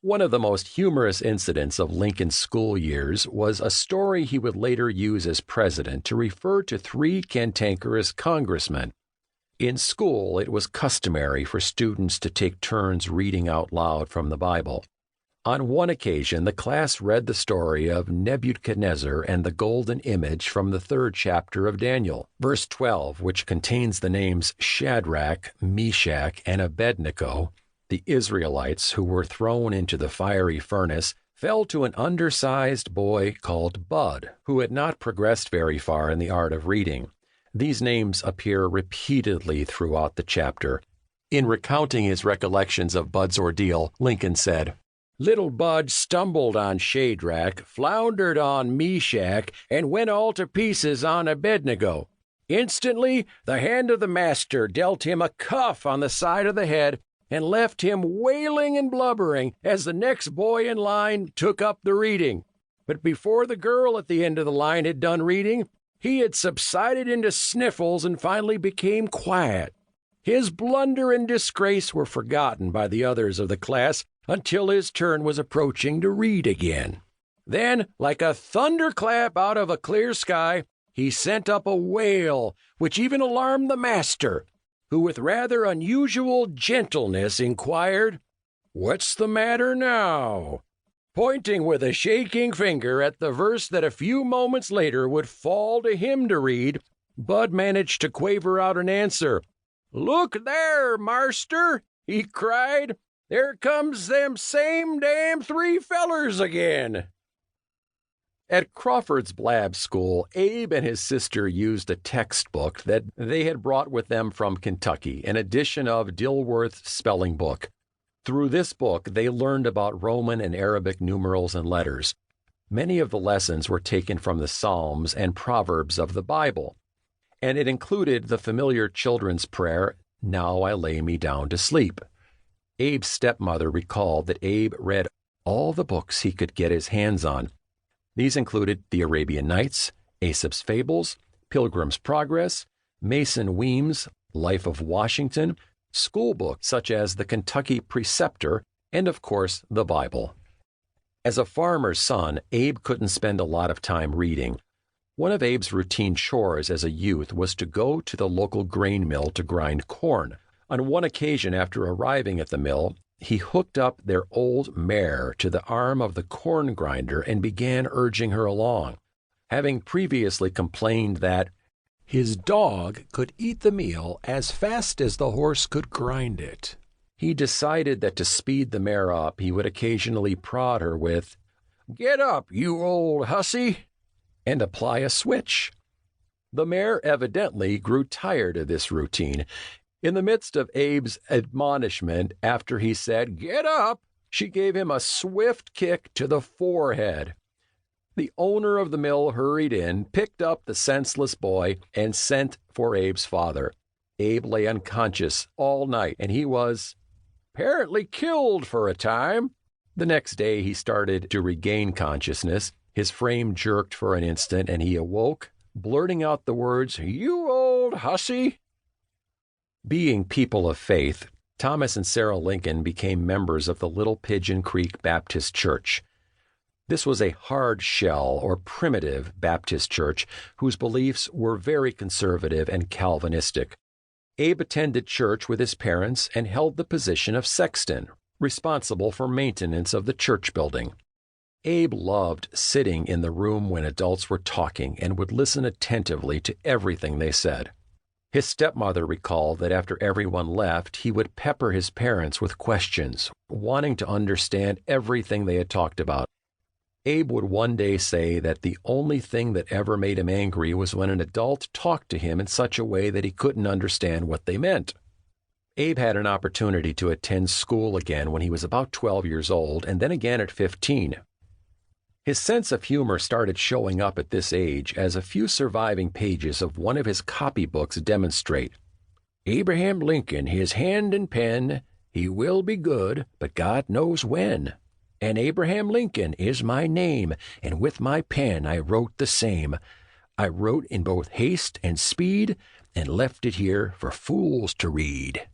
One of the most humorous incidents of Lincoln's school years was a story he would later use as president to refer to three cantankerous congressmen. In school, it was customary for students to take turns reading out loud from the Bible. On one occasion, the class read the story of Nebuchadnezzar and the golden image from the 3rd chapter of Daniel. Verse 12, which contains the names Shadrach, Meshach, and Abednego, the Israelites who were thrown into the fiery furnace, fell to an undersized boy called Bud, who had not progressed very far in the art of reading. These names appear repeatedly throughout the chapter. In recounting his recollections of Bud's ordeal, Lincoln said, "Little Bud stumbled on Shadrach, floundered on Meshach, and went all to pieces on Abednego. Instantly, the hand of the master dealt him a cuff on the side of the head and left him wailing and blubbering as the next boy in line took up the reading. But before the girl at the end of the line had done reading, he had subsided into sniffles and finally became quiet. His blunder and disgrace were forgotten by the others of the class until his turn was approaching to read again. Then, like a thunderclap out of a clear sky, he sent up a wail which even alarmed the master, who with rather unusual gentleness inquired, 'What's the matter now?' Pointing with a shaking finger at the verse that a few moments later would fall to him to read, Bud managed to quaver out an answer. 'Look there, marster,' he cried. 'There comes them same damn three fellers again.'" At Crawford's Blab School, Abe and his sister used a textbook that they had brought with them from Kentucky, an edition of Dilworth's spelling book. Through this book, they learned about Roman and Arabic numerals and letters. Many of the lessons were taken from the Psalms and Proverbs of the Bible, and it included the familiar children's prayer, "Now I lay me down to sleep." Abe's stepmother recalled that Abe read all the books he could get his hands on. These included The Arabian Nights, Aesop's Fables, Pilgrim's Progress, Mason Weems' Life of Washington, school books such as the Kentucky Preceptor, and of course, the Bible. As a farmer's son, Abe couldn't spend a lot of time reading. One of Abe's routine chores as a youth was to go to the local grain mill to grind corn. On one occasion after arriving at the mill, he hooked up their old mare to the arm of the corn grinder and began urging her along. Having previously complained that his dog could eat the meal as fast as the horse could grind it, he decided that to speed the mare up, he would occasionally prod her with, "Get up, you old hussy," and apply a switch. The mare evidently grew tired of this routine. In the midst of Abe's admonishment, after he said, "Get up," she gave him a swift kick to the forehead. The owner of the mill hurried in, picked up the senseless boy, and sent for Abe's father. Abe lay unconscious all night, and he was apparently killed for a time. The next day he started to regain consciousness. His frame jerked for an instant, and he awoke, blurting out the words, "You old hussy." Being people of faith, Thomas and Sarah Lincoln became members of the Little Pigeon Creek Baptist Church. This was a hard shell or primitive Baptist church whose beliefs were very conservative and Calvinistic. Abe attended church with his parents and held the position of sexton, responsible for maintenance of the church building. Abe loved sitting in the room when adults were talking and would listen attentively to everything they said. His stepmother recalled that after everyone left, he would pepper his parents with questions, wanting to understand everything they had talked about. Abe would one day say that the only thing that ever made him angry was when an adult talked to him in such a way that he couldn't understand what they meant. Abe had an opportunity to attend school again when he was about 12 years old, and then again at 15. His sense of humor started showing up at this age, as a few surviving pages of one of his copybooks demonstrate. "Abraham Lincoln, his hand and pen, he will be good, but God knows when. And Abraham Lincoln is my name, and with my pen I wrote the same. I wrote in both haste and speed, and left it here for fools to read."